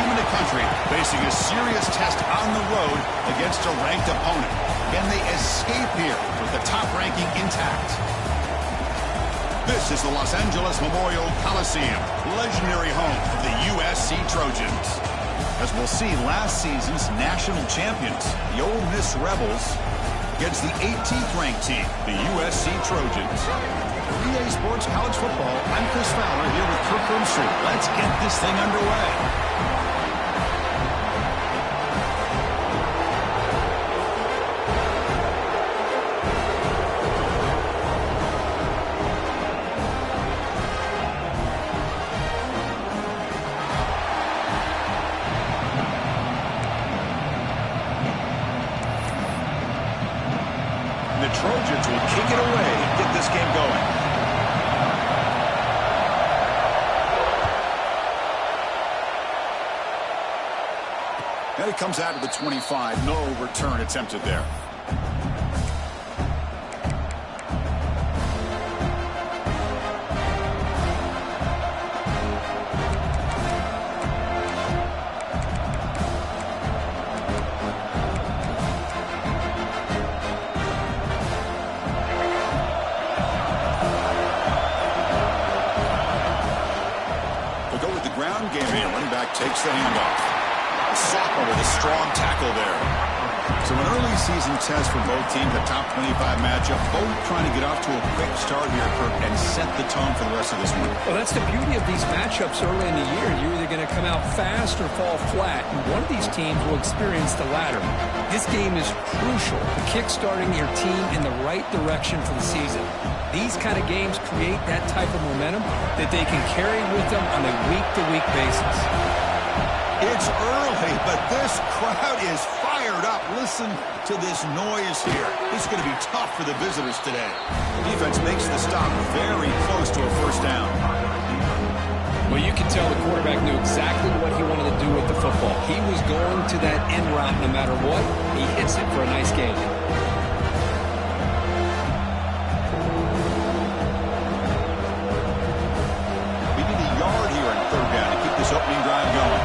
team in the country facing a serious test on the road against a ranked opponent. Can they escape here with the top ranking intact? This is the Los Angeles Memorial Coliseum, legendary home of the USC Trojans. As we'll see, last season's national champions, the Ole Miss Rebels, against the 18th ranked team, the USC Trojans. For EA Sports College Football, I'm Chris Fowler here with Kirk Grimsey. Let's get this thing underway. The Trojans will kick it away and get this game going. And it comes out of the 25. No return attempted there. Ground game here. Running back takes the handoff. Sophomore with a strong tackle there. So an early season test for both teams, a top 25 matchup. Both trying to get off to a quick start here, Kirk, and set the tone for the rest of this one. Well, that's the beauty of these matchups early in the year. You're either going to come out fast or fall flat, and one of these teams will experience the latter. This game is crucial for kick-starting your team in the right direction for the season. These kind of games create that type of momentum that they can carry with them on a week-to-week basis. It's early, but this crowd is fired up. Listen to this noise here. This is going to be tough for the visitors today. The defense makes the stop very close to a first down. Well, you can tell the quarterback knew exactly what he wanted to do with the football. He was going to that end route no matter what. He hits it for a nice gain. Opening drive going.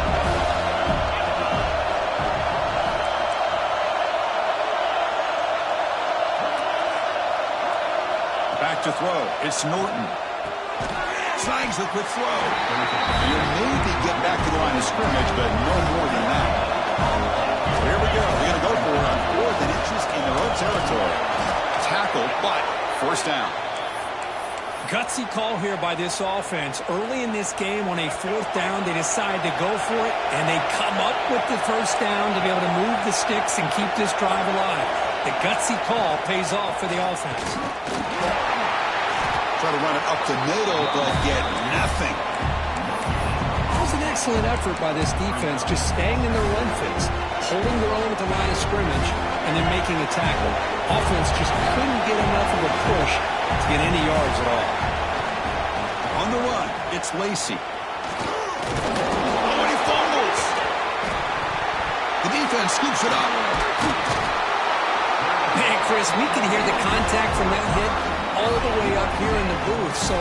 Back to throw. It's Norton. Slangs the quick throw. You'll maybe get back to the line of scrimmage, but no more than that. So here we go. They're going to go for it on 4th and inches in their own territory. Tackle, but first down. Gutsy call here by this offense. Early in this game on a 4th down, they decide to go for it, and they come up with the first down to be able to move the sticks and keep this drive alive. The gutsy call pays off for the offense. Try to run it up the middle, but get nothing. That was an excellent effort by this defense, just staying in their run fix, holding their own at the line of scrimmage, and then making a tackle. Offense just couldn't get enough of a push to get any yards at all. On the run, it's Lacey. Oh, and he fumbles. The defense scoops it up. Man, Chris, we can hear the contact from that hit all the way up here in the booth. So,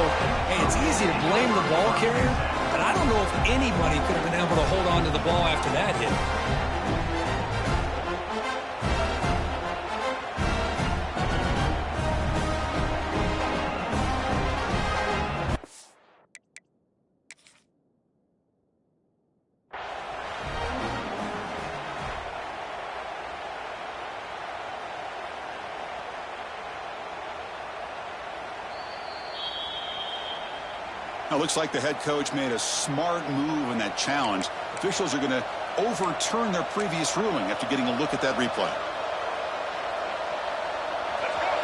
hey, it's easy to blame the ball carrier, but I don't know if anybody could have been able to hold on to the ball after that hit. Now, looks like the head coach made a smart move in that challenge. Officials are going to overturn their previous ruling after getting a look at that replay.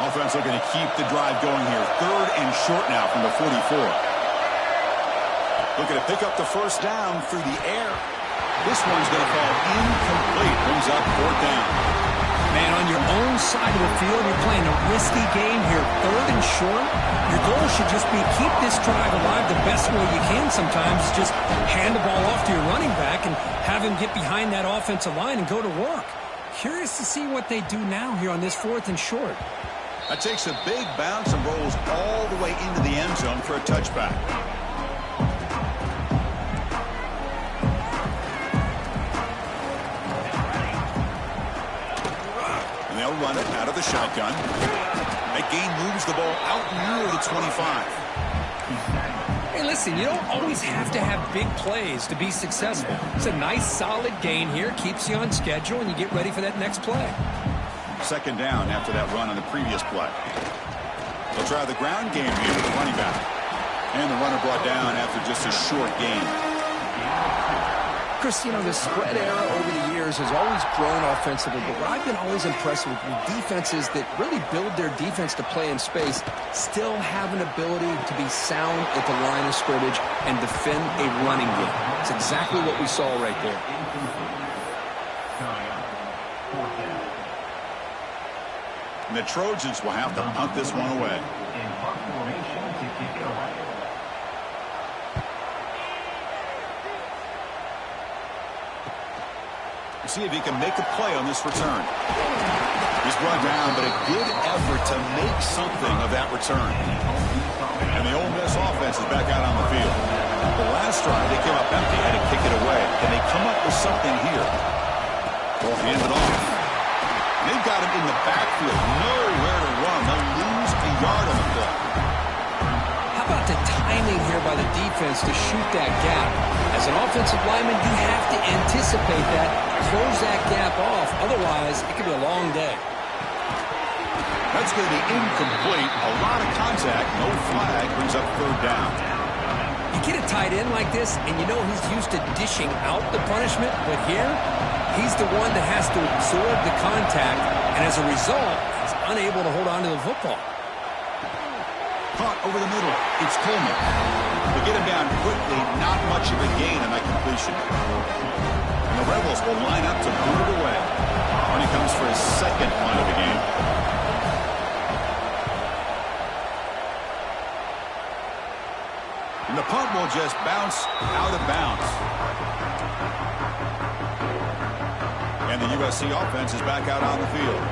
Offense looking to keep the drive going here. 3rd and short now from the 44. Looking to pick up the first down through the air. This one's going to fall incomplete. Brings up 4th down. Man, on your own side of the field, you're playing a risky game here. 3rd and short. Your goal should just be keep this drive alive the best way you can sometimes. Just hand the ball off to your running back and have him get behind that offensive line and go to work. Curious to see what they do now here on this 4th and short. That takes a big bounce and rolls all the way into the end zone for a touchback. run it out of the shotgun. That gain moves the ball out near the 25. Hey, listen, you don't always have to have big plays to be successful. It's a nice, solid gain here. Keeps you on schedule, and you get ready for that next play. Second down after that run on the previous play. They'll try the ground game here with the running back. And the runner brought down after just a short gain. Chris, you know, the spread era over the years has always grown offensively, but what I've been always impressed with defenses that really build their defense to play in space still have an ability to be sound at the line of scrimmage and defend a running game. It's exactly what we saw right there. And the Trojans will have to punt this one away. See if he can make a play on this return. He's brought down, but a good effort to make something of that return. And the Ole Miss offense is back out on the field. The last drive, they came up empty, had to kick it away. Can they come up with something here? They'll hand it off. They've got him in the backfield. Nowhere to run. They'll lose a yard on the play. How about the timing here by the defense to shoot that gap? As an offensive lineman, you have to anticipate that, close that gap off. Otherwise, it could be a long day. That's going to be incomplete. A lot of contact. No flag. Brings up third down. You get a tight end like this, and you know he's used to dishing out the punishment. But here, he's the one that has to absorb the contact. And as a result, he's unable to hold on to the football. Caught over the middle. It's Coleman. They get him down quickly. Not much of a gain on that completion. And the Rebels will line up to boot it away when he comes for his second punt of the game. And the punt will just bounce out of bounds. And the USC offense is back out on the field.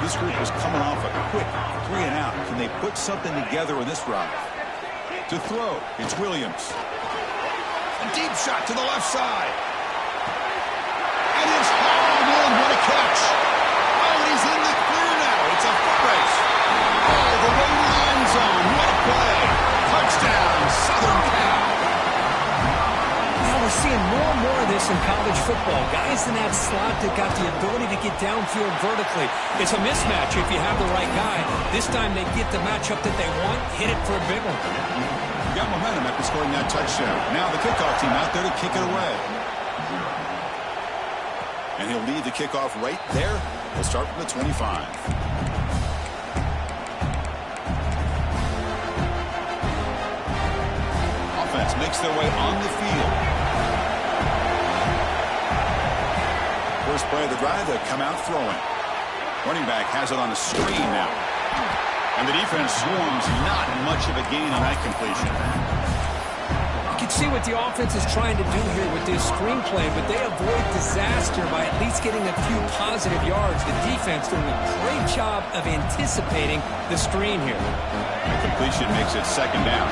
This group is coming off a quick 3 and out. Can they put something together in this drive? To throw, it's Williams. A deep shot to the left side. And it's hauled in. What a catch. Oh, and he's in the clear now. It's a foot race. All the way to the end zone. What a play. Touchdown, Southern Cal. Now we're seeing more and more of this in college football. Guys in that slot that got the ability to get downfield vertically. It's a mismatch if you have the right guy. This time they get the matchup that they want, hit it for a big one. Got momentum after scoring that touchdown. Now the kickoff team out there to kick it away. And he'll lead the kickoff right there. He'll start from the 25. Offense makes their way on the field. First play of the drive, they come out throwing. Running back has it on a screen now. And the defense swarms. Not much of a gain on that completion. You can see what the offense is trying to do here with this screenplay, but they avoid disaster by at least getting a few positive yards. The defense doing a great job of anticipating the screen here. The completion makes it second down.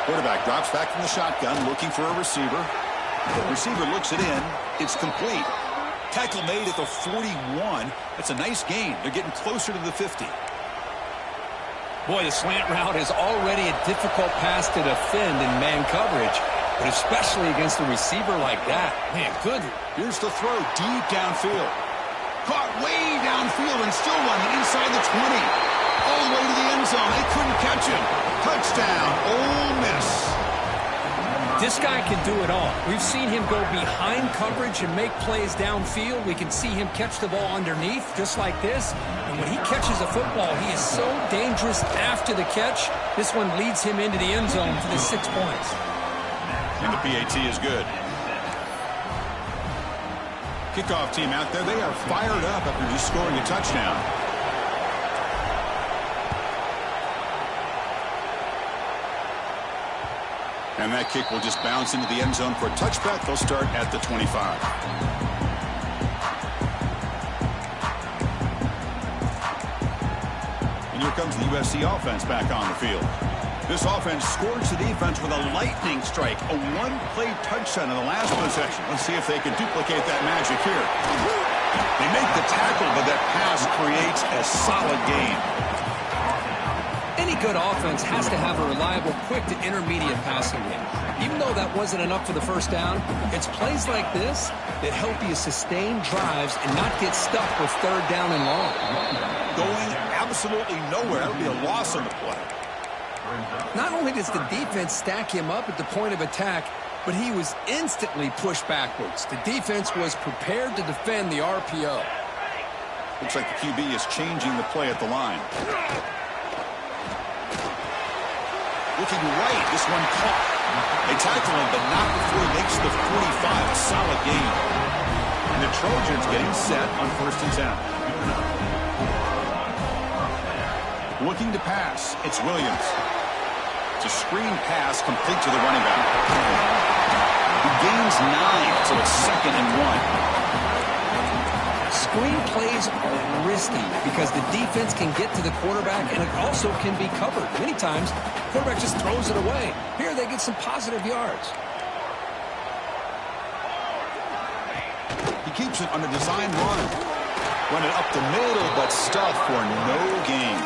Quarterback drops back from the shotgun, looking for a receiver. The receiver looks it in. It's complete. Tackle made at the 41. That's a nice gain. They're getting closer to the 50. Boy, the slant route is already a difficult pass to defend in man coverage, but especially against a receiver like that. Man, good. Here's the throw deep downfield. Caught way downfield and still running inside the 20. All the way to the end zone. They couldn't catch him. Touchdown, Ole Miss. This guy can do it all. We've seen him go behind coverage and make plays downfield. We can see him catch the ball underneath, just like this. And when he catches a football, he is so dangerous after the catch. This one leads him into the end zone for the 6 points. And the PAT is good. Kickoff team out there, they are fired up after just scoring a touchdown. And that kick will just bounce into the end zone for a touchback. They'll start at the 25. And here comes the USC offense back on the field. This offense scores the defense with a lightning strike, a one-play touchdown in the last possession. Let's see if they can duplicate that magic here. They make the tackle, but that pass creates a solid gain. Any good offense has to have a reliable, quick to intermediate passing game. Even though that wasn't enough for the first down, it's plays like this that help you sustain drives and not get stuck with third down and long. Going absolutely nowhere. That would be a loss on the play. Not only does the defense stack him up at the point of attack, but he was instantly pushed backwards. The defense was prepared to defend the RPO. Looks like the QB is changing the play at the line. Looking right, this one caught. They tackle him, but not before he makes the 45. A solid gain. And the Trojans getting set on 1st and 10. Looking to pass. It's Williams. It's a screen pass complete to the running back. He gains 9, so it's 2nd and 1. Screen plays are risky because the defense can get to the quarterback and it also can be covered. Many times, the quarterback just throws it away. Here they get some positive yards. He keeps it on a design run. Run it up the middle, but stuffed for no gain.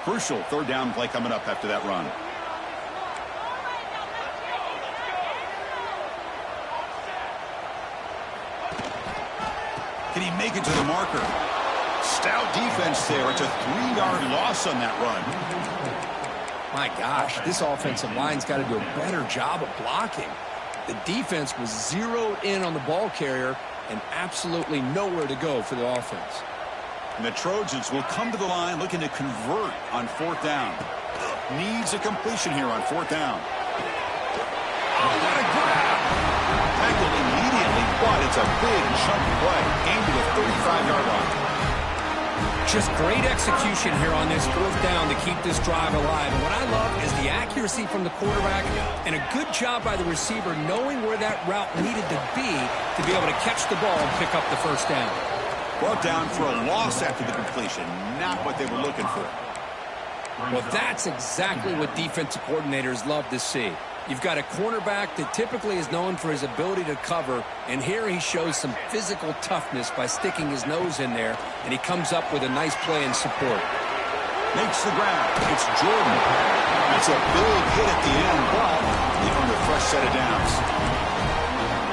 Crucial 3rd down play coming up after that run. Can he make it to the marker? Stout defense there. It's a 3-yard loss on that run. My gosh, this offensive line's got to do a better job of blocking. The defense was zeroed in on the ball carrier and absolutely nowhere to go for the offense. And the Trojans will come to the line looking to convert on 4th down. Needs a completion here on 4th down. Oh, what a grab! Tackled immediately, but it's a big chunk play. Aimed to the 35-yard line. Just great execution here on this 4th down to keep this drive alive. And what I love is the accuracy from the quarterback and a good job by the receiver knowing where that route needed to be able to catch the ball and pick up the 1st down. Brought down for a loss after the completion. Not what they were looking for. Well, that's exactly what defensive coordinators love to see. You've got a cornerback that typically is known for his ability to cover, and here he shows some physical toughness by sticking his nose in there, and he comes up with a nice play in support. Makes the grab. It's Jordan. That's a big hit at the end, but they earned a fresh set of downs.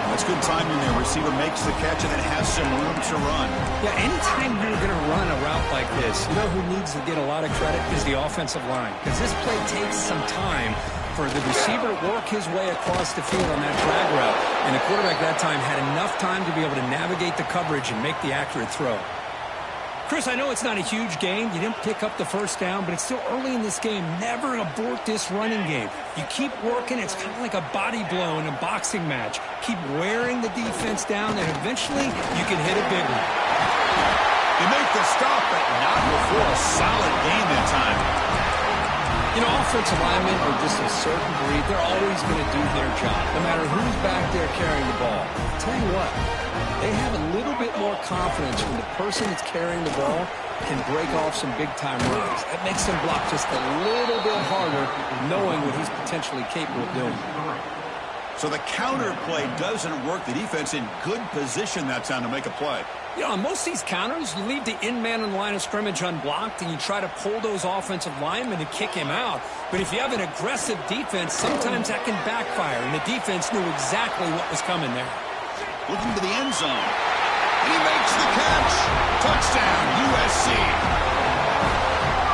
That's good timing there. Receiver makes the catch and then has some room to run. Yeah, anytime you're going to run a route like this, you know who needs to get a lot of credit is the offensive line, because this play takes some time for the receiver to work his way across the field on that drag route, and the quarterback that time had enough time to be able to navigate the coverage and make the accurate throw. Chris, I know it's not a huge game. You didn't pick up the 1st down, but it's still early in this game. Never abort this running game. You keep working. It's kind of like a body blow in a boxing match. Keep wearing the defense down, and eventually you can hit a big one. You make the stop, but not before a solid gain that time. You know, offensive linemen are just a certain breed. They're always going to do their job, no matter who's back there carrying the ball. I'll tell you what, they have a little bit more confidence when the person that's carrying the ball can break off some big-time runs. That makes them block just a little bit harder, knowing what he's potentially capable of doing. So the counter play doesn't work. The defense in good position that time to make a play. You know, on most of these counters, you leave the in-man on the line of scrimmage unblocked, and you try to pull those offensive linemen to kick him out. But if you have an aggressive defense, sometimes that can backfire, and the defense knew exactly what was coming there. Looking to the end zone. And he makes the catch. Touchdown, USC.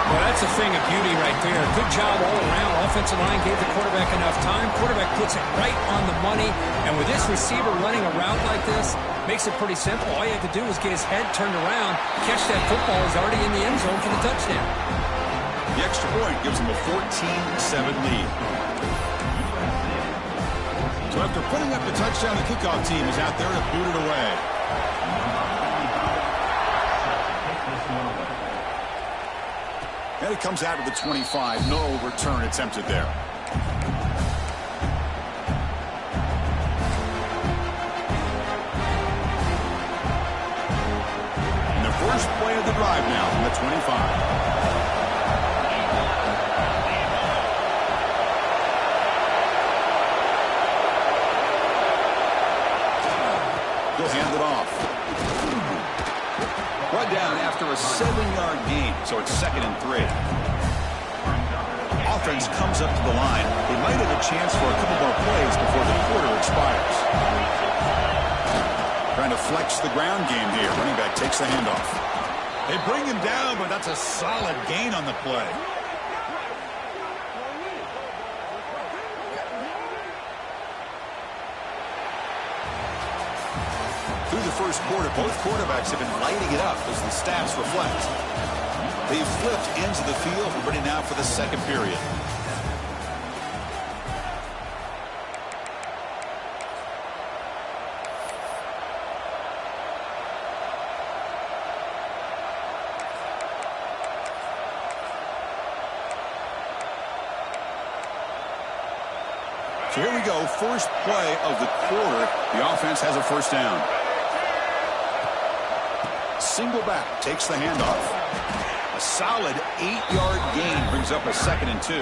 Well, that's a thing of beauty right there. Good job all around. Offensive line gave the quarterback enough time. Quarterback puts it right on the money. And with this receiver running a route like this, makes it pretty simple. All you have to do is get his head turned around, catch that football. He's already in the end zone for the touchdown. The extra point gives him a 14-7 lead. So after putting up the touchdown, the kickoff team is out there to boot it away. And it comes out of the 25. No return attempted there. started the drive now from the 25. He'll hand it off. Brought down after a 7-yard gain, so it's 2nd and 3. Offense comes up to the line. They might have a chance for a couple more plays before the quarter expires. Trying to flex the ground game here. Running back takes the handoff. They bring him down, but that's a solid gain on the play. Through the first quarter, both quarterbacks have been lighting it up as the stats reflect. They've flipped ends of the field. We're ready now for the second period. So here we go, first play of the quarter. The offense has a first down. Single back, takes the handoff. A solid 8-yard gain brings up a 2nd and 2.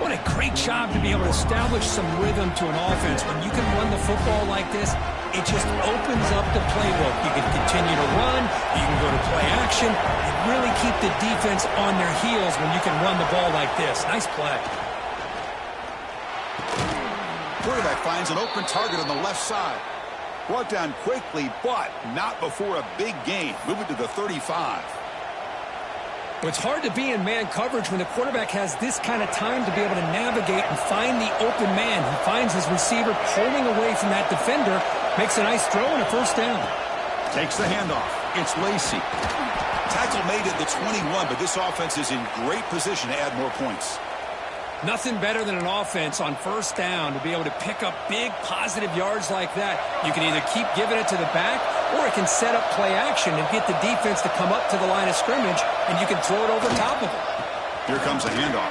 What a great job to be able to establish some rhythm to an offense. When you can run the football like this, it just opens up the playbook. You can continue to run, you can go to play action, and really keep the defense on their heels when you can run the ball like this. Nice play. Quarterback finds an open target on the left side. Brought down quickly, but not before a big gain. Moving to the 35. It's hard to be in man coverage when the quarterback has this kind of time to be able to navigate and find the open man. He finds his receiver pulling away from that defender, makes a nice throw and a first down. Takes the handoff. It's Lacey. Tackle made at the 21, but this offense is in great position to add more points. Nothing better than an offense on first down to be able to pick up big positive yards like that. You can either keep giving it to the back, or it can set up play action and get the defense to come up to the line of scrimmage, and you can throw it over top of it. Here comes a handoff.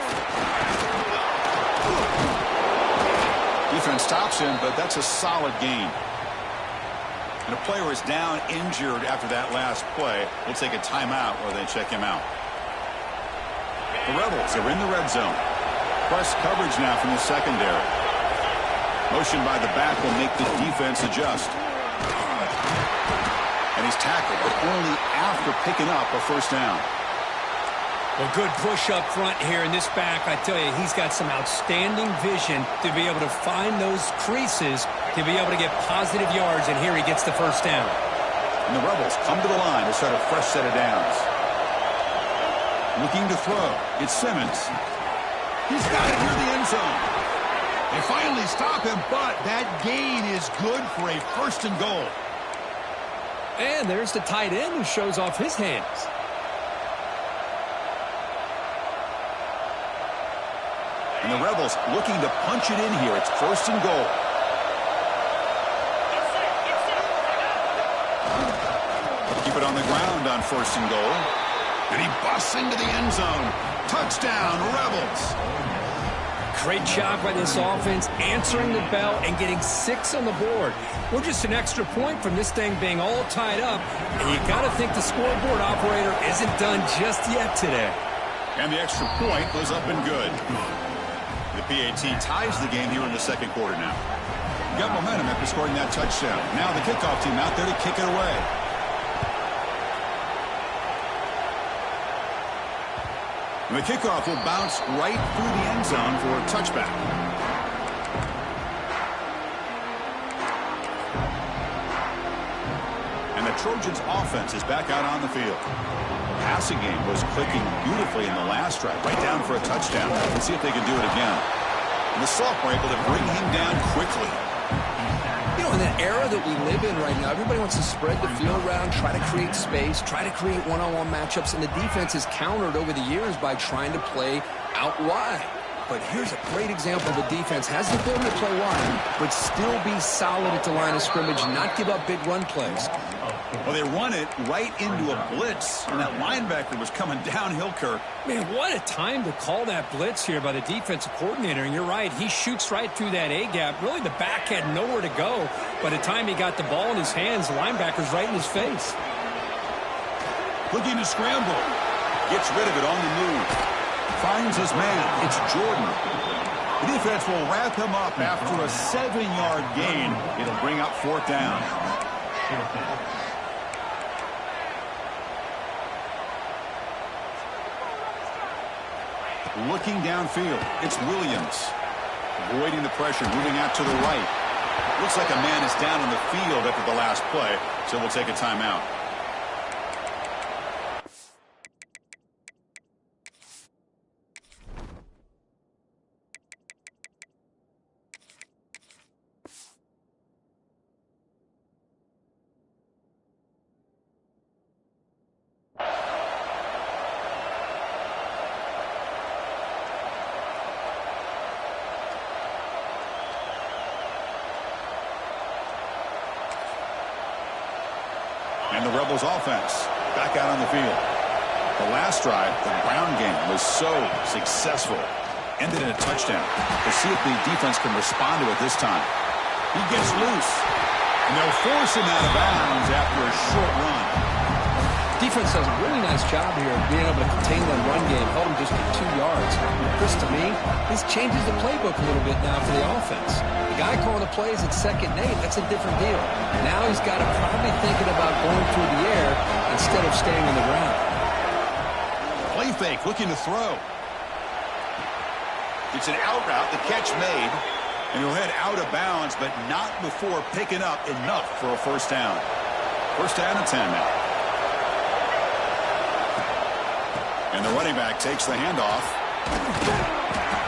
Defense stops him, but that's a solid gain. And a player is down injured after that last play. We'll take a timeout while they check him out. The Rebels are in the red zone. Press coverage now from the secondary. Motion by the back will make the defense adjust. And he's tackled, but only after picking up a first down. Well, good push up front here in this back. I tell you, he's got some outstanding vision to be able to find those creases to be able to get positive yards, and here he gets the first down. And the Rebels come to the line to start a fresh set of downs. Looking to throw. It's Simmons. He's got it near the end zone. They finally stop him, but that gain is good for a 1st and goal. And there's the tight end who shows off his hands. And the Rebels looking to punch it in here. It's 1st and goal. Keep it on the ground on 1st and goal. And he busts into the end zone. Touchdown, Rebels. Great job by this offense, answering the bell and getting 6 on the board. We're just an extra point from this thing being all tied up, and you got to think the scoreboard operator isn't done just yet today. And the extra point goes up and good. The PAT ties the game here in the second quarter now. Got momentum after scoring that touchdown. Now the kickoff team out there to kick it away. And the kickoff will bounce right through the end zone for a touchback. And the Trojans' offense is back out on the field. Passing game was clicking beautifully in the last drive, right down for a touchdown. Let's see if they can do it again. And the sophomore able to bring him down quickly. You know, in the era that we live in right now, everybody wants to spread the field around, try to create space, try to create one-on-one matchups, and the defense has countered over the years by trying to play out wide. But here's a great example. The defense has the ability to play wide, but still be solid at the line of scrimmage, not give up big run plays. Well, they run it right into a blitz, and that linebacker was coming downhill, Kirk. Man, what a time to call that blitz here by the defensive coordinator. And you're right, he shoots right through that A-gap. Really, the back had nowhere to go. By the time he got the ball in his hands, the linebacker's right in his face. Looking to scramble. Gets rid of it on the move. Finds his man. It's Jordan. The defense will wrap him up after a 7-yard gain. It'll bring up 4th down. Looking downfield, it's Williams. Avoiding the pressure, moving out to the right. Looks like a man is down on the field after the last play, so we'll take a timeout. And the Rebels offense back out on the field. The last drive, the Brown game, was so successful. Ended in a touchdown. Let's see if the defense can respond to it this time. He gets loose. And they'll force him out of bounds after a short run. Defense does a really nice job here of being able to contain the run game. Held him just for 2 yards. Chris, to me, this changes the playbook a little bit now for the offense. The guy calling the plays at 2nd and 8, that's a different deal. Now he's got to probably thinking about going through the air instead of staying on the ground. Play fake, looking to throw. It's an out route, the catch made. And he'll head out of bounds, but not before picking up enough for a 1st down. 1st down and 10 now. And the running back takes the handoff.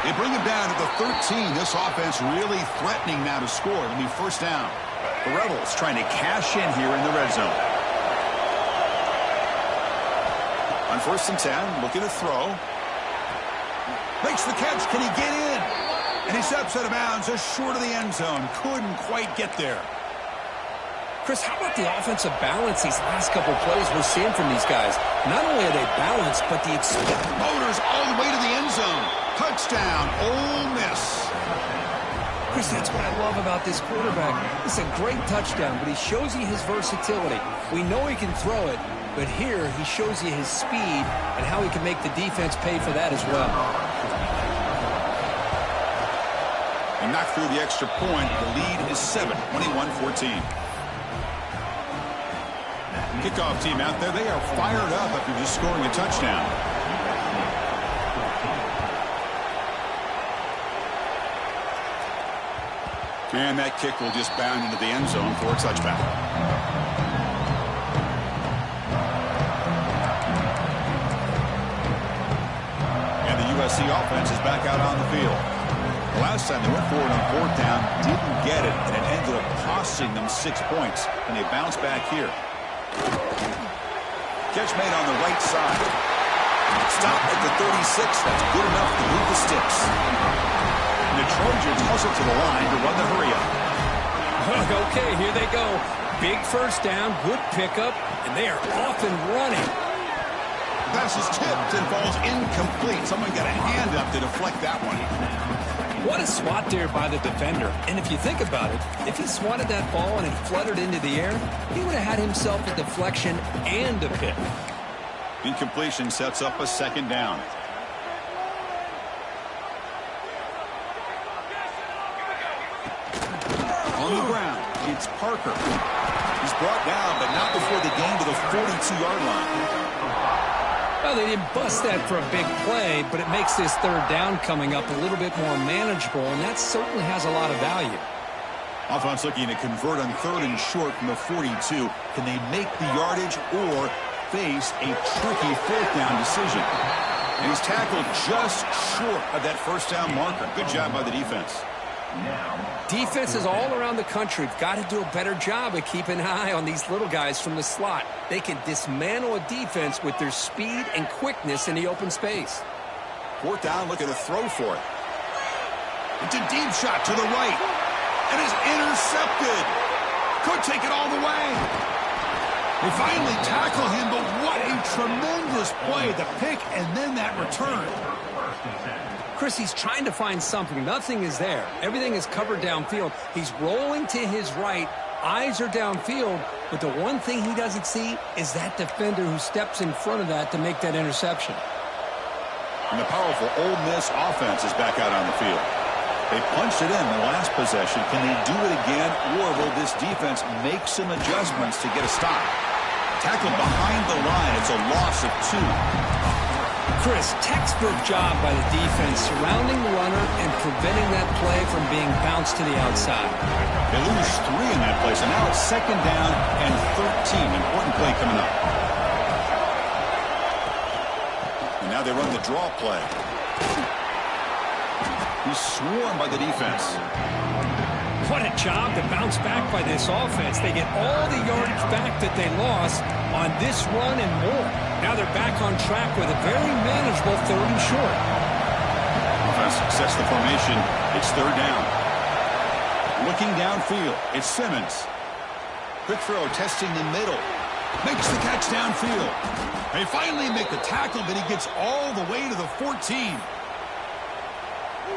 They bring him down to the 13. This offense really threatening now to score. It'll be 1st down. The Rebels trying to cash in here in the red zone. On 1st and 10, looking to throw. Makes the catch. Can he get in? And he steps out of bounds just short of the end zone. Couldn't quite get there. Chris, how about the offensive balance these last couple plays we're seeing from these guys? Not only are they balanced, but the motors all the way to the end zone. Touchdown, Ole Miss. Chris, that's what I love about this quarterback. It's a great touchdown, but he shows you his versatility. We know he can throw it, but here he shows you his speed and how he can make the defense pay for that as well. And knocked through the extra point. The lead is 7, 21-14. Kickoff team out there, they are fired up after just scoring a touchdown. And that kick will just bound into the end zone for a touchback. And the USC offense is back out on the field. The last time they went forward on 4th down, didn't get it, and it ended up costing them 6 points. And they bounce back here. Catch made on the right side. Stop at the 36. That's good enough to move the sticks. And the Trojans hustle to the line to run the hurry-up. Okay, here they go. Big 1st down, good pickup, and they are off and running. The pass is tipped and falls incomplete. Someone got a hand up to deflect that one. What a swat there by the defender. And if you think about it, if he swatted that ball and it fluttered into the air, he would have had himself a deflection and a pick. Incompletion sets up a 2nd down. On the ground, it's Parker. He's brought down, but not before the gain to the 42-yard line. Well, they didn't bust that for a big play, but it makes this 3rd down coming up a little bit more manageable, and that certainly has a lot of value. Offense looking to convert on 3rd and short from the 42. Can they make the yardage or face a tricky 4th down decision? And he's tackled just short of that 1st down marker. Good job by the defense. Defenses all around the country have got to do a better job of keeping an eye on these little guys from the slot. They can dismantle a defense with their speed and quickness in the open space. 4th down, looking to throw for it. It's a deep shot to the right. And is intercepted. Could take it all the way. They finally tackle him, but what a tremendous play. The pick and then that return. Chris, he's trying to find something. Nothing is there. Everything is covered downfield. He's rolling to his right, Eyes are downfield, but the one thing he doesn't see is that defender who steps in front of that to make that interception. And the powerful Ole Miss offense is back out on the field. They punched it in the last possession. Can they do it again, or will this defense make some adjustments to get a stop? Tackled behind the line. It's a loss of 2. Chris, textbook job by the defense surrounding the runner and preventing that play from being bounced to the outside. They lose 3 in that play, so now it's 2nd down and 13. Important play coming up. And now they run the draw play. He's swarmed by the defense. What a job to bounce back by this offense. They get all the yardage back that they lost on this run and more. Now they're back on track with a very manageable 3rd and short. Offense sets the formation. It's 3rd down. Looking downfield, it's Simmons. Quick throw, testing the middle. Makes the catch downfield. They finally make the tackle, but he gets all the way to the 14.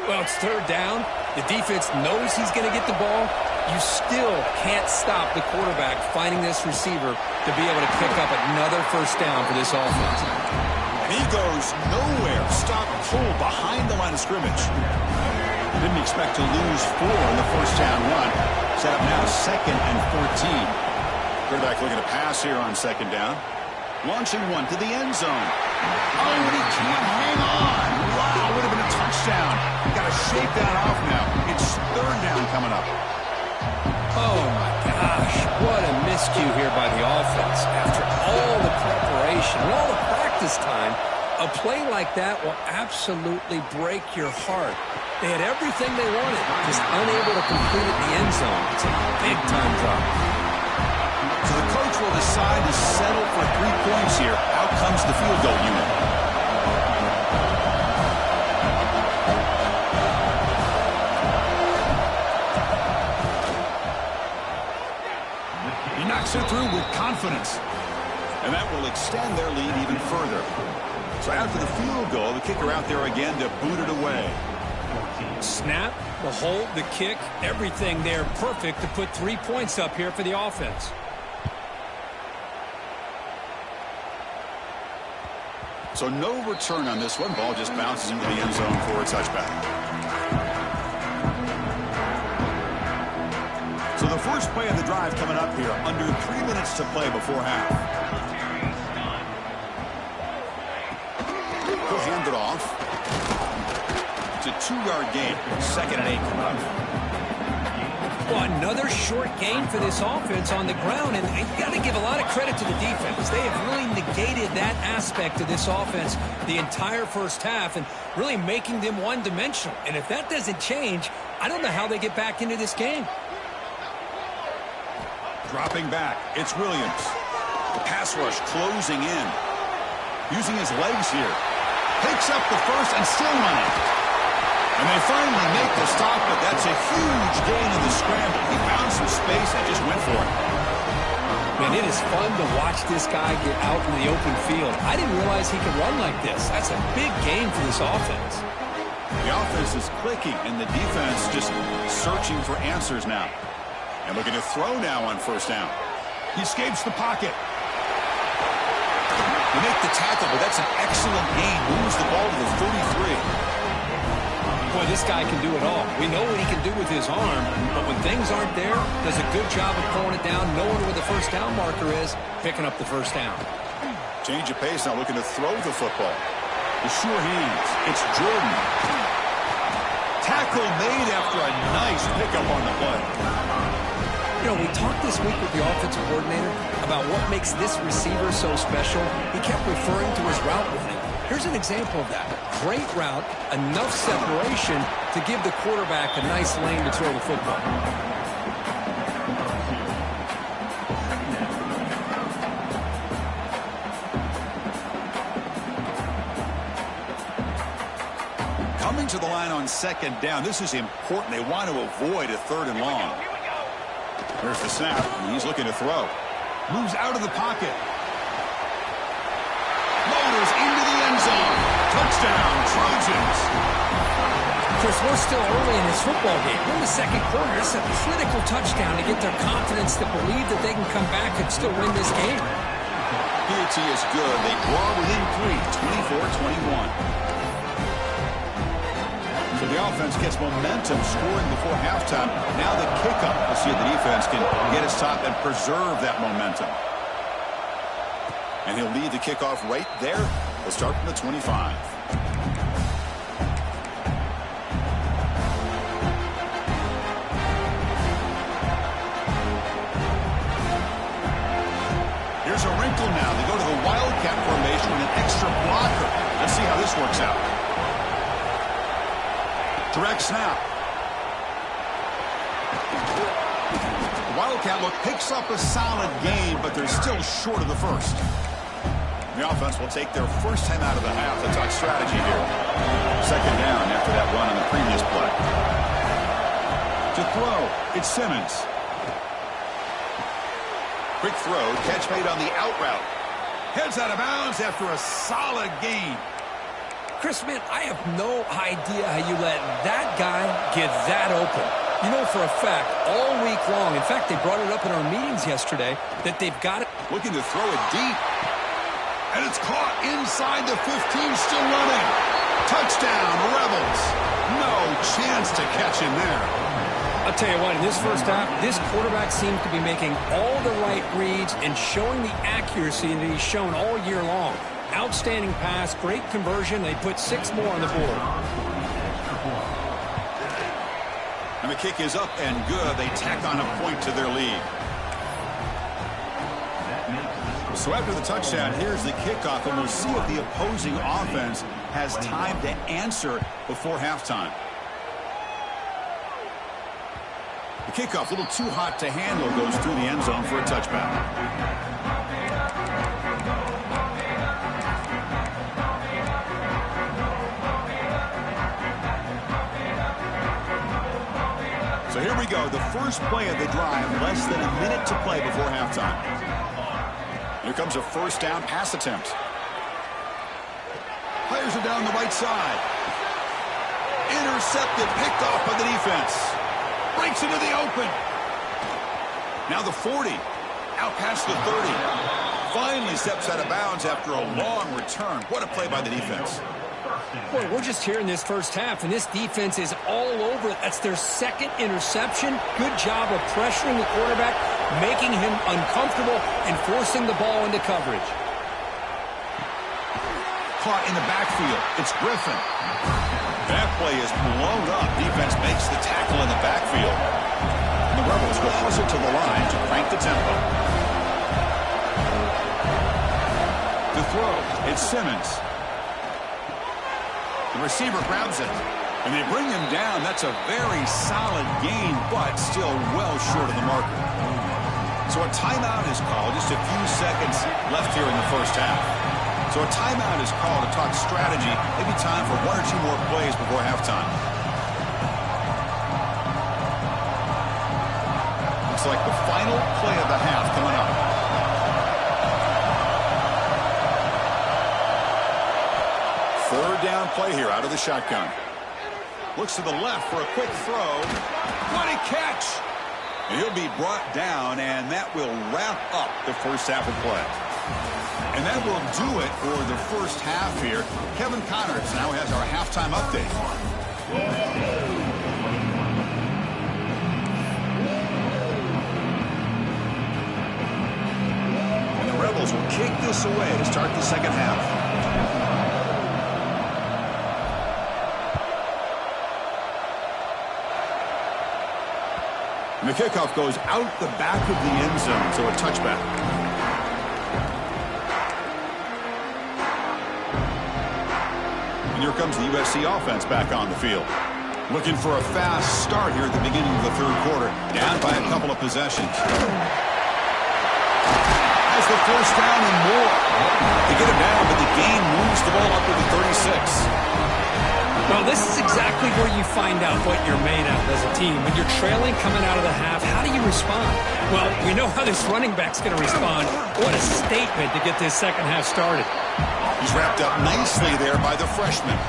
Well, it's 3rd down. The defense knows he's going to get the ball. You still can't stop the quarterback finding this receiver to be able to pick up another 1st down for this offense. And he goes nowhere. Stop pull behind the line of scrimmage. Didn't expect to lose 4 in the 1st down run. Set up now 2nd and 14. Quarterback looking to pass here on 2nd down. Launching one to the end zone. Oh, and he can't hang on. Wow, would have been a touchdown. Got to shake that off now. It's 3rd down coming up. Oh, my gosh. What a miscue here by the offense. After all the preparation and all the practice time, a play like that will absolutely break your heart. They had everything they wanted, just unable to complete it in the end zone. It's a big-time drop. So the coach will decide to settle for 3 points here. Out comes the field goal unit. He knocks it through with confidence. And that will extend their lead even further. So after the field goal, the kicker out there again to boot it away. Snap, the hold, the kick, everything there perfect to put 3 points up here for the offense. So no return on this one. Ball just bounces into the end zone for a touchback. So the first play of the drive coming up here. Under 3 minutes to play before half. He'll hand it off. It's a 2-yard gain. 2nd and 8 coming up. Well, another short gain for this offense on the ground, and you got to give a lot of credit to the defense. They have really negated that aspect of this offense the entire 1st half and really making them one-dimensional. And if that doesn't change, I don't know how they get back into this game. Dropping back, it's Williams. The pass rush closing in. Using his legs here. Picks up the first and still running. And they finally make the stop, but that's a huge gain in the scramble. He found some space and just went for it. Man, it is fun to watch this guy get out in the open field. I didn't realize he could run like this. That's a big gain for this offense. The offense is clicking, and the defense just searching for answers now. And looking to throw now on 1st down. He escapes the pocket. They make the tackle, but that's an excellent gain. Moves the ball to the 33. Boy, this guy can do it all. We know what he can do with his arm, but when things aren't there, does a good job of pulling it down, knowing where the 1st down marker is, picking up the 1st down. Change of pace now, looking to throw the football. The sure hands. It's Jordan. Tackle made after a nice pickup on the play. You know, we talked this week with the offensive coordinator about what makes this receiver so special. He kept referring to his route running. Here's an example of that. Great route, enough separation to give the quarterback a nice lane to throw the football. Coming to the line on 2nd down. This is important. They want to avoid a 3rd and long. There's the snap, and he's looking to throw. Moves out of the pocket. Motors into the end zone. Touchdown, Trojans. Chris, we're still early in this football game. We're in the second quarter. This is a critical touchdown to get their confidence to believe that they can come back and still win this game. PAT is good. They draw within 3, 24-21. So the offense gets momentum scoring before halftime. Now the kickoff. We'll see if the defense can get his top and preserve that momentum. And he'll lead the kickoff right there. We'll start from the 25. Here's a wrinkle now. They go to the wildcat formation with an extra blocker. Let's see how this works out. Direct snap. The wildcat look picks up a solid gain, but they're still short of the first. The offense will take their first time out of the half to talk strategy here. Second down after that run on the previous play. To throw, it's Simmons. Quick throw, catch made on the out route. Heads out of bounds after a solid gain. Chris, man, I have no idea how you let that guy get that open. You know for a fact, all week long, in fact, they brought it up in our meetings yesterday, that they've got it. Looking to throw it deep. And it's caught inside the 15, still running. Touchdown, Rebels. No chance to catch him there. I'll tell you what, in this first half, this quarterback seems to be making all the right reads and showing the accuracy that he's shown all year long. Outstanding pass, great conversion. They put 6 more on the board. And the kick is up and good. They tack on a point to their lead. So after the touchdown, here's the kickoff, and we'll see if the opposing offense has time to answer before halftime. The kickoff, a little too hot to handle, goes through the end zone for a touchback. So here we go, the first play of the drive, less than a minute to play before halftime. Here comes a first down pass attempt. Fires it down the right side. Intercepted, picked off by the defense. Breaks into the open. Now the 40. Out past the 30. Finally steps out of bounds after a long return. What a play by the defense. Boy, we're just here in this first half, and this defense is all over it. That's their second interception. Good job of pressuring the quarterback, making him uncomfortable, and forcing the ball into coverage. Caught in the backfield. It's Griffin. That play is blown up. Defense makes the tackle in the backfield. The Rebels will hustle to the line to crank the tempo. To throw, it's Simmons. The receiver grabs it, and they bring him down. That's a very solid gain, but still well short of the marker. So a timeout is called. Just a few seconds left here in the first half. So a timeout is called to talk strategy. Maybe time for 1 or 2 more plays before halftime. Looks like the final play of the half coming up. Third down play here out of the shotgun. Looks to the left for a quick throw. What a catch! He'll be brought down, and that will wrap up the first half of play. And that will do it for the first half here. Kevin Connors now has our halftime update. And the Rebels will kick this away to start the second half. And the kickoff goes out the back of the end zone, so a touchback. And here comes the USC offense back on the field. Looking for a fast start here at the beginning of the third quarter. Down by a couple of possessions. Has the first down and more. They get it down, but the gain moves the ball up to the 36. Well, this is exactly where you find out what you're made of as a team. When you're trailing coming out of the half, how do you respond? Well, we know how this running back's going to respond. What a statement to get this second half started. He's wrapped up nicely there by the freshman.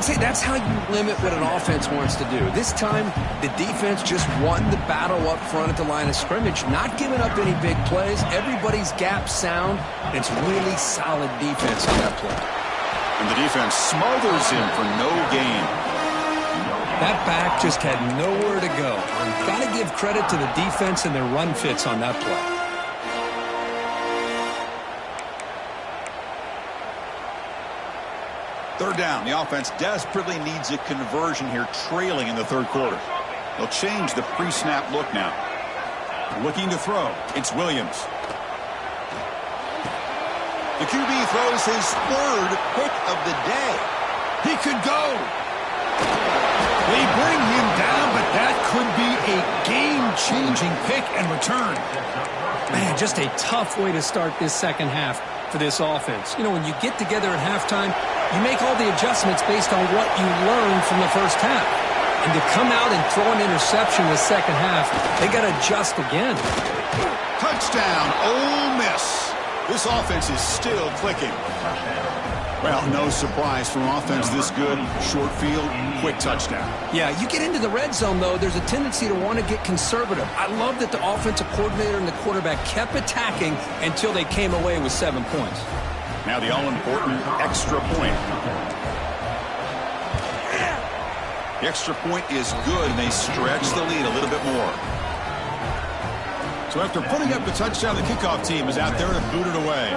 See, that's how you limit what an offense wants to do. This time, the defense just won the battle up front at the line of scrimmage, not giving up any big plays. Everybody's gap sound. It's really solid defense on that play. And the defense smothers him for no gain. That back just had nowhere to go. Got to give credit to the defense and their run fits on that play. Third down. The offense desperately needs a conversion here, trailing in the third quarter. They'll change the pre-snap look now. Looking to throw. It's Williams. The QB throws his third pick of the day. He could go. They bring him down, but that could be a game-changing pick and return. Man, just a tough way to start this second half for this offense. You know, when you get together at halftime, you make all the adjustments based on what you learned from the first half. And to come out and throw an interception in the second half, they got to adjust again. Touchdown, Ole Miss. This offense is still clicking. Well, no surprise from offense this good. Short field, quick touchdown. Yeah, you get into the red zone, though, there's a tendency to want to get conservative. I love that the offensive coordinator and the quarterback kept attacking until they came away with 7 points. Now the all-important extra point. The extra point is good, and they stretch the lead a little bit more. So after putting up the touchdown, the kickoff team is out there to boot it away.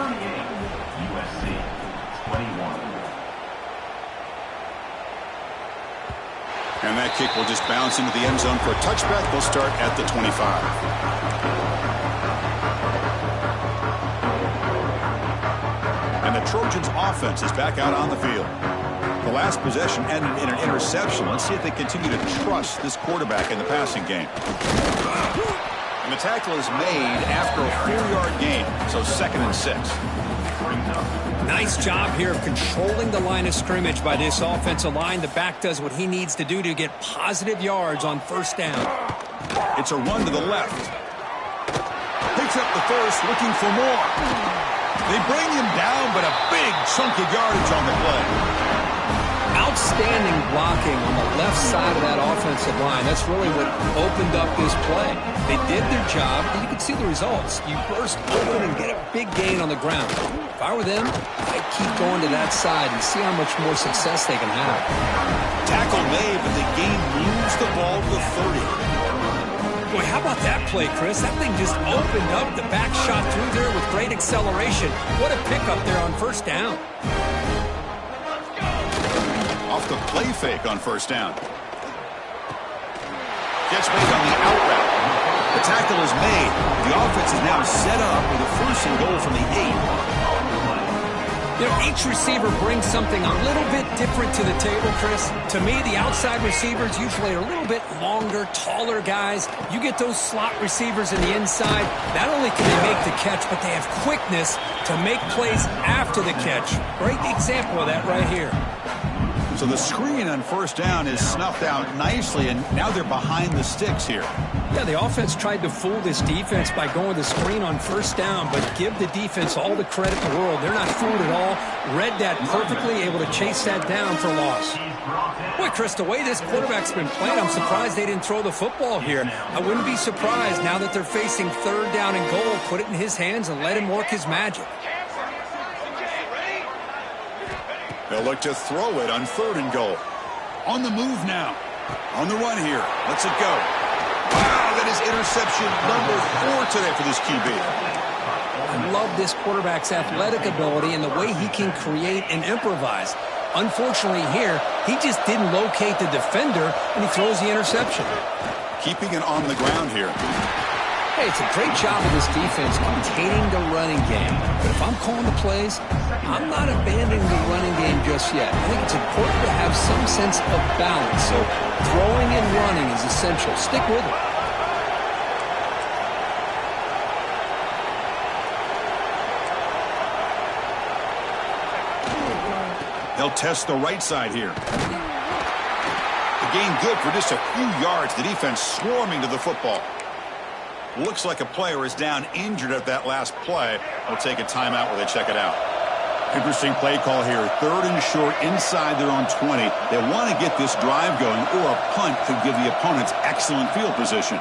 And that kick will just bounce into the end zone for a touchback. They'll start at the 25. And the Trojans' offense is back out on the field. The last possession ended in an interception. Let's see if they continue to trust this quarterback in the passing game. And the tackle is made after a 4-yard gain, so 2nd and 6. Nice job here of controlling the line of scrimmage by this offensive line. The back does what he needs to do to get positive yards on first down. It's a run to the left. Picks up the first, looking for more. They bring him down, but a big chunk of yardage on the play. Outstanding blocking on the left side of that offensive line. That's really what opened up this play. They did their job, and you can see the results. You burst open and get a big gain on the ground. If I were them, I'd keep going to that side and see how much more success they can have. Tackle made, but the game moves the ball to the 30. Boy, how about that play, Chris? That thing just opened up. The back shot through there with great acceleration. What a pickup there on first down. Off the play fake on first down. Gets made on the out route. The tackle is made. The offense is now set up with a 1st and goal from the 8. You know, each receiver brings something a little bit different to the table, Chris. To me, the outside receivers usually are a little bit longer, taller guys. You get those slot receivers in the inside. Not only can they make the catch, but they have quickness to make plays after the catch. Great example of that right here. So the screen on first down is snuffed out nicely, and now they're behind the sticks here. Yeah, the offense tried to fool this defense by going the screen on first down, but give the defense all the credit in the world. They're not fooled at all. Read that perfectly, able to chase that down for loss. Boy, Chris, the way this quarterback's been playing, I'm surprised they didn't throw the football here. I wouldn't be surprised now that they're facing 3rd down and goal. Put it in his hands and let him work his magic. They'll look to throw it on 3rd and goal. On the move now. On the run here. Let's it go. Wow, that is interception number 4 today for this QB. I love this quarterback's athletic ability and the way he can create and improvise. Unfortunately here, he just didn't locate the defender, and he throws the interception. Keeping it on the ground here. Hey, it's a great job of this defense containing the running game. But if I'm calling the plays, I'm not abandoning the running game just yet. I think it's important to have some sense of balance. So throwing and running is essential. Stick with it. They'll test the right side here. The gain good for just a few yards. The defense swarming to the football. Looks like a player is down injured at that last play. They'll take a timeout while they check it out. Interesting play call here. 3rd and short inside their own 20. They want to get this drive going, or a punt could give the opponents excellent field position.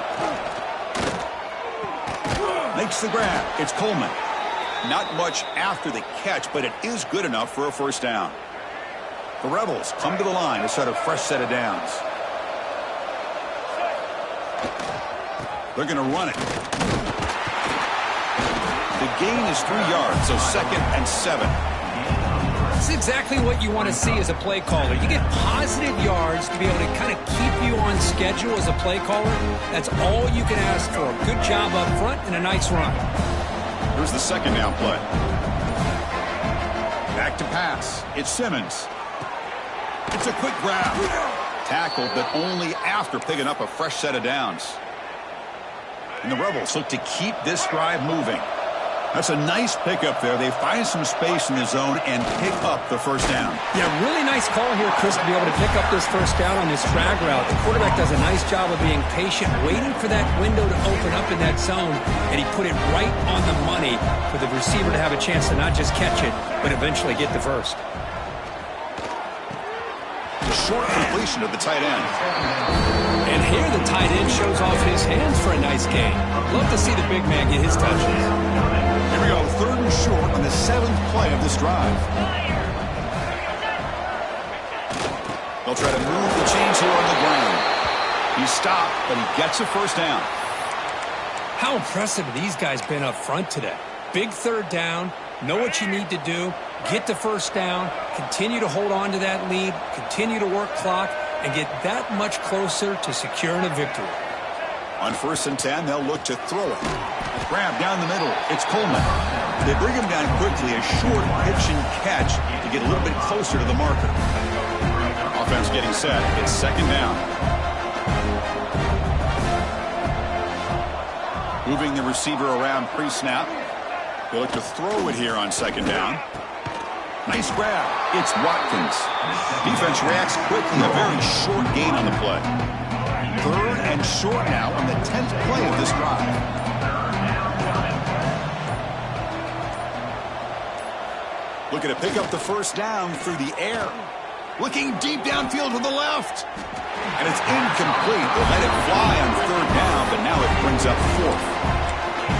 Makes the grab. It's Coleman. Not much after the catch, but it is good enough for a first down. The Rebels come to the line to start a fresh set of downs. They're going to run it. The gain is 3 yards, so 2nd and 7. That's exactly what you want to see as a play caller. You get positive yards to be able to kind of keep you on schedule as a play caller. That's all you can ask for. Good job up front and a nice run. Here's the 2nd down play. Back to pass. It's Simmons. It's a quick grab. Tackled, but only after picking up a fresh set of downs. And the Rebels look to keep this drive moving. That's a nice pickup there. They find some space in the zone and pick up the first down. Yeah, really nice call here, Chris, to be able to pick up this first down on this drag route. The quarterback does a nice job of being patient, waiting for that window to open up in that zone, and he put it right on the money for the receiver to have a chance to not just catch it, but eventually get the first. Short completion of the tight end. And here the tight end shows off his hands for a nice gain. Love to see the big man get his touches. Here we go, 3rd and short on the 7th play of this drive. They'll try to move the chains here on the ground. He stopped, but he gets a first down. How impressive have these guys been up front today? Big 3rd down, know what you need to do, get the first down, continue to hold on to that lead, continue to work clock, and get that much closer to securing a victory. On 1st and 10, they'll look to throw it. Grab down the middle. It's Coleman. They bring him down quickly, a short pitch and catch to get a little bit closer to the marker. Offense getting set. It's 2nd down. Moving the receiver around pre-snap. They look to throw it here on 2nd down. Nice grab. It's Watkins. Defense reacts quickly. A very short gain on the play. 3rd and short now on the 10th play of this drive. Looking to pick up the first down through the air. Looking deep downfield to the left. And it's incomplete. They let it fly on 3rd down, but now it brings up 4th.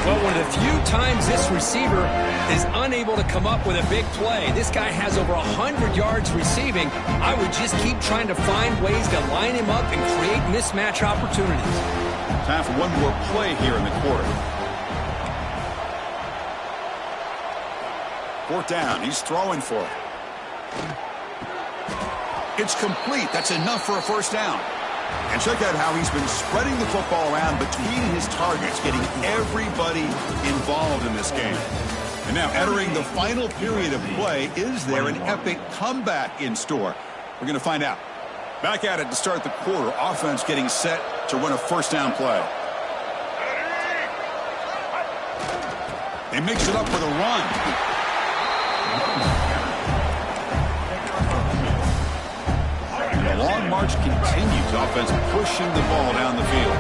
Well, one of the few times this receiver is unable to come up with a big play. This guy has over 100 yards receiving. I would just keep trying to find ways to line him up and create mismatch opportunities. Time for one more play here in the quarter. 4th down. He's throwing for it. It's complete. That's enough for a first down. And check out how he's been spreading the football around between his targets, getting everybody involved in this game. And now entering the final period of play, is there an epic comeback in store? We're going to find out. Back at it to start the quarter. Offense getting set to run a first down play. They mix it up with a run. The long march continues. Offense pushing the ball down the field.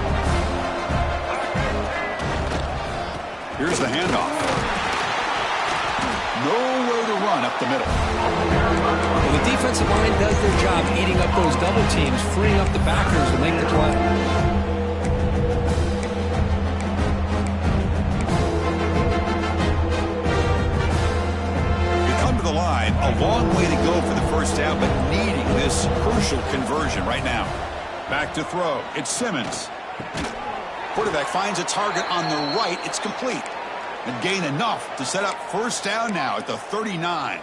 Here's the handoff. Nowhere to run up the middle. Well, the defensive line does their job eating up those double teams, freeing up the backers to make the play. Line, a long way to go for the first down, but needing this crucial conversion right now. Back to throw. It's Simmons. Quarterback finds a target on the right. It's complete. And gain enough to set up first down now at the 39.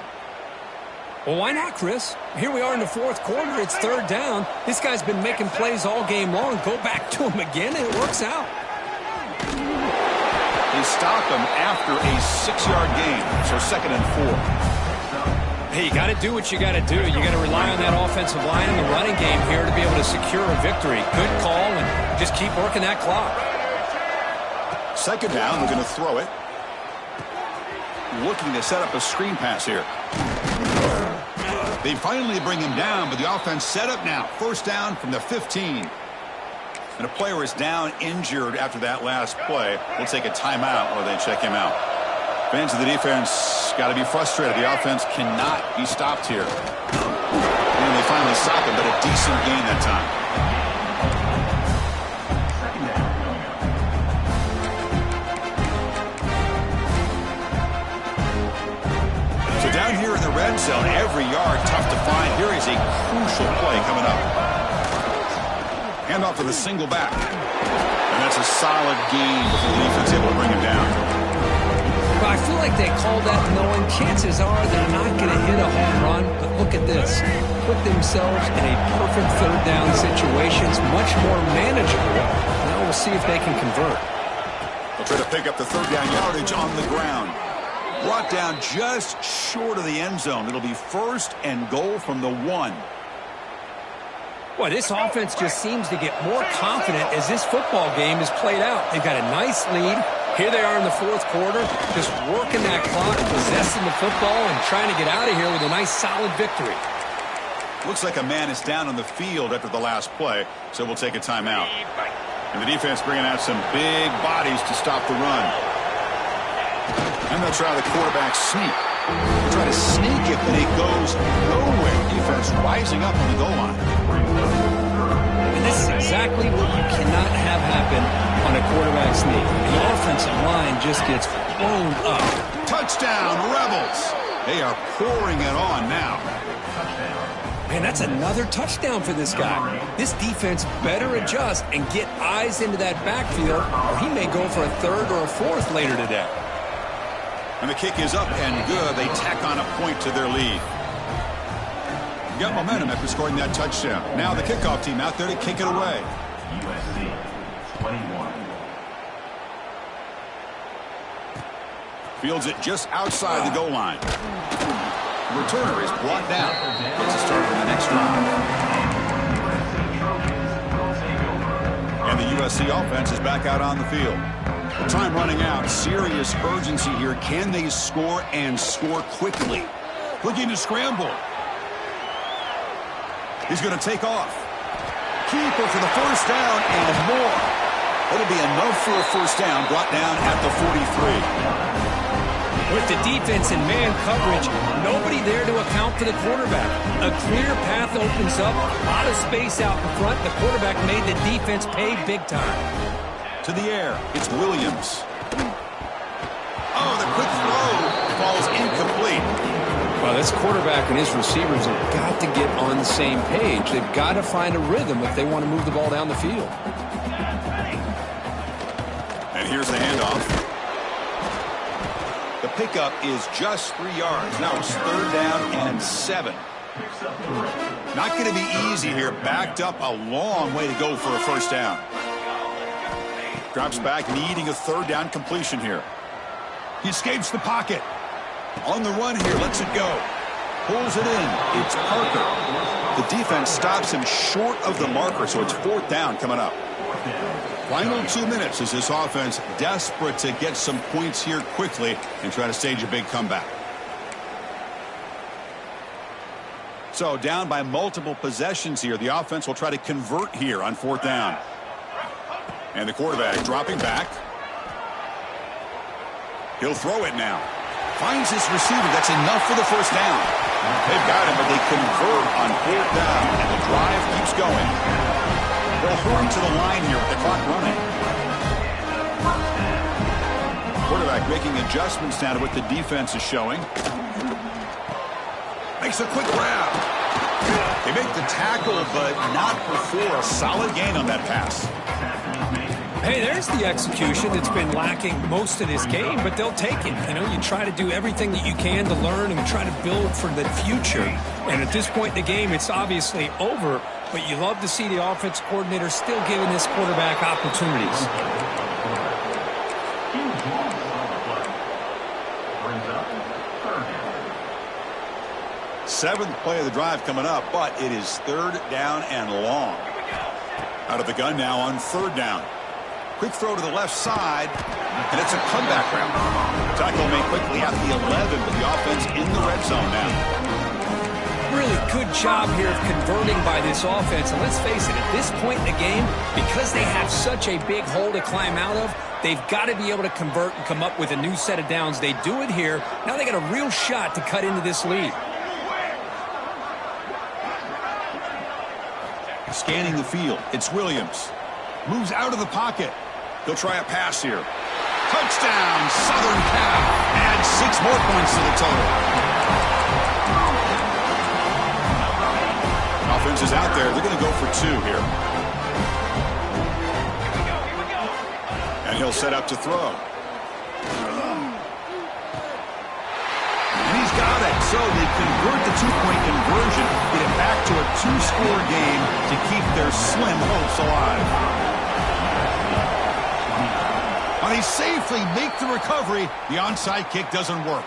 Well, why not, Chris? Here we are in the 4th quarter. It's 3rd down. This guy's been making plays all game long. Go back to him again, and it works out. They stop him after a 6-yard gain, so 2nd and 4. Hey, you got to do what you got to do. You got to rely on that offensive line and the running game here to be able to secure a victory. Good call, and just keep working that clock. 2nd down, they're going to throw it. Looking to set up a screen pass here. They finally bring him down, but the offense set up now. First down from the 15. And a player is down injured after that last play. We'll take a timeout while they check him out. Fans of the defense got to be frustrated. The offense cannot be stopped here. And they finally stop it, but a decent gain that time. So down here in the red zone, every yard tough to find. Here is a crucial play coming up. Handoff to the single back. And that's a solid gain before the defense able to bring him down. Well, I feel like they called that knowing chances are they're not going to hit a home run. But look at this. Put themselves in a perfect third down situation. It's much more manageable. Now we'll see if they can convert. They'll try to pick up the third down yardage on the ground. Brought down just short of the end zone. It'll be 1st and goal from the 1. Boy, this offense just seems to get more confident as this football game is played out. They've got a nice lead. Here they are in the 4th quarter, just working that clock, possessing the football, and trying to get out of here with a nice, solid victory. Looks like a man is down on the field after the last play, so we'll take a timeout. And the defense bringing out some big bodies to stop the run. And they'll try the quarterback sneak. They'll try to sneak it, but it goes nowhere. Defense rising up on the goal line. And this is exactly what you cannot have happen on a quarterback sneak. The offensive line just gets blown up. Touchdown, Rebels. They are pouring it on now. Man, that's another touchdown for this guy. This defense better adjust and get eyes into that backfield, or he may go for a 3rd or a 4th later today. And the kick is up and good. They tack on a point to their lead. Got momentum after scoring that touchdown. Now the kickoff team out there to kick it away. USC 21. Fields it just outside the goal line. The returner is brought down. Gets a start on the next drive. And the USC offense is back out on the field. Time running out. Serious urgency here. Can they score and score quickly? Looking to scramble. He's going to take off. Keeper for the 1st down and more. It'll be enough for a 1st down. Brought down at the 43. With the defense and man coverage, nobody there to account for the quarterback. A clear path opens up, a lot of space out in front. The quarterback made the defense pay big time. To the air, it's Williams. Oh, the quick throw falls incomplete. Well, this quarterback and his receivers have got to get on the same page. They've got to find a rhythm if they want to move the ball down the field. And here's the handoff. The pickup is just 3 yards. Now it's 3rd down and 7. Not going to be easy here. Backed up a long way to go for a 1st down. Drops back, needing a 3rd down completion here. He escapes the pocket. On the run here, lets it go. Pulls it in. It's Parker. The defense stops him short of the marker, so it's 4th down coming up. Final 2 minutes as this offense desperate to get some points here quickly and try to stage a big comeback. So down by multiple possessions here. The offense will try to convert here on 4th down. And the quarterback dropping back. He'll throw it now. Finds his receiver. That's enough for the 1st down. They've got him, but they convert on 4th down, and the drive keeps going. They'll hurry to the line here with the clock running. Quarterback making adjustments now to what the defense is showing. Makes a quick grab. They make the tackle, but not before a solid gain on that pass. Hey, there's the execution that's been lacking most of this game, but they'll take it. You know, you try to do everything that you can to learn and try to build for the future. And at this point in the game, it's obviously over, but you love to see the offense coordinator still giving this quarterback opportunities. 7th play of the drive coming up, but it is 3rd down and long. Out of the gun now on 3rd down. Quick throw to the left side, and it's a comeback route. Tackle made quickly at the 11, but the offense in the red zone now. Really good job here of converting by this offense. And let's face it, at this point in the game, because they have such a big hole to climb out of, they've got to be able to convert and come up with a new set of downs. They do it here. Now they got a real shot to cut into this lead. Scanning the field, it's Williams. Moves out of the pocket. He'll try a pass here. Touchdown, Southern Cal. Add 6 more points to the total. Offense is out there. They're going to go for 2 here. And he'll set up to throw. And he's got it. So they convert the 2-point conversion, get it back to a 2-score game to keep their slim hopes alive. They safely make the recovery. The onside kick doesn't work.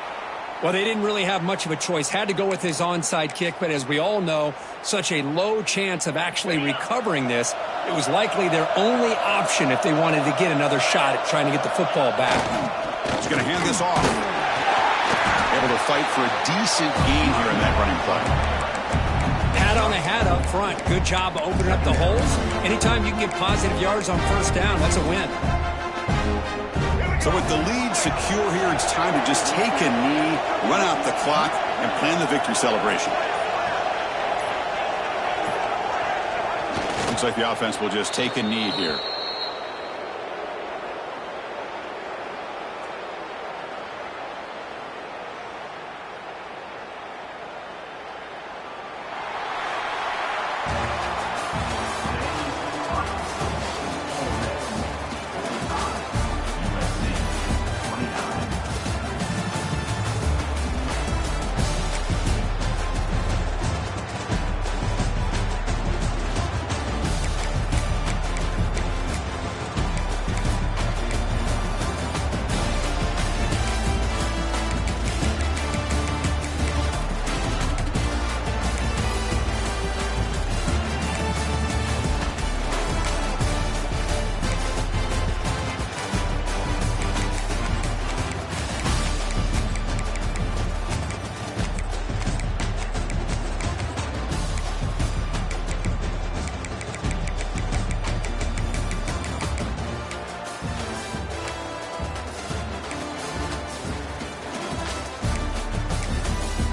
Well, they didn't really have much of a choice. Had to go with his onside kick, but as we all know, such a low chance of actually recovering this. It was likely their only option if they wanted to get another shot at trying to get the football back. He's going to hand this off. Able to fight for a decent gain here in that running play. Hat on a hat up front. Good job opening up the holes. Anytime you can get positive yards on first down, that's a win. So with the lead secure here, it's time to just take a knee, run out the clock, and plan the victory celebration. Looks like the offense will just take a knee here.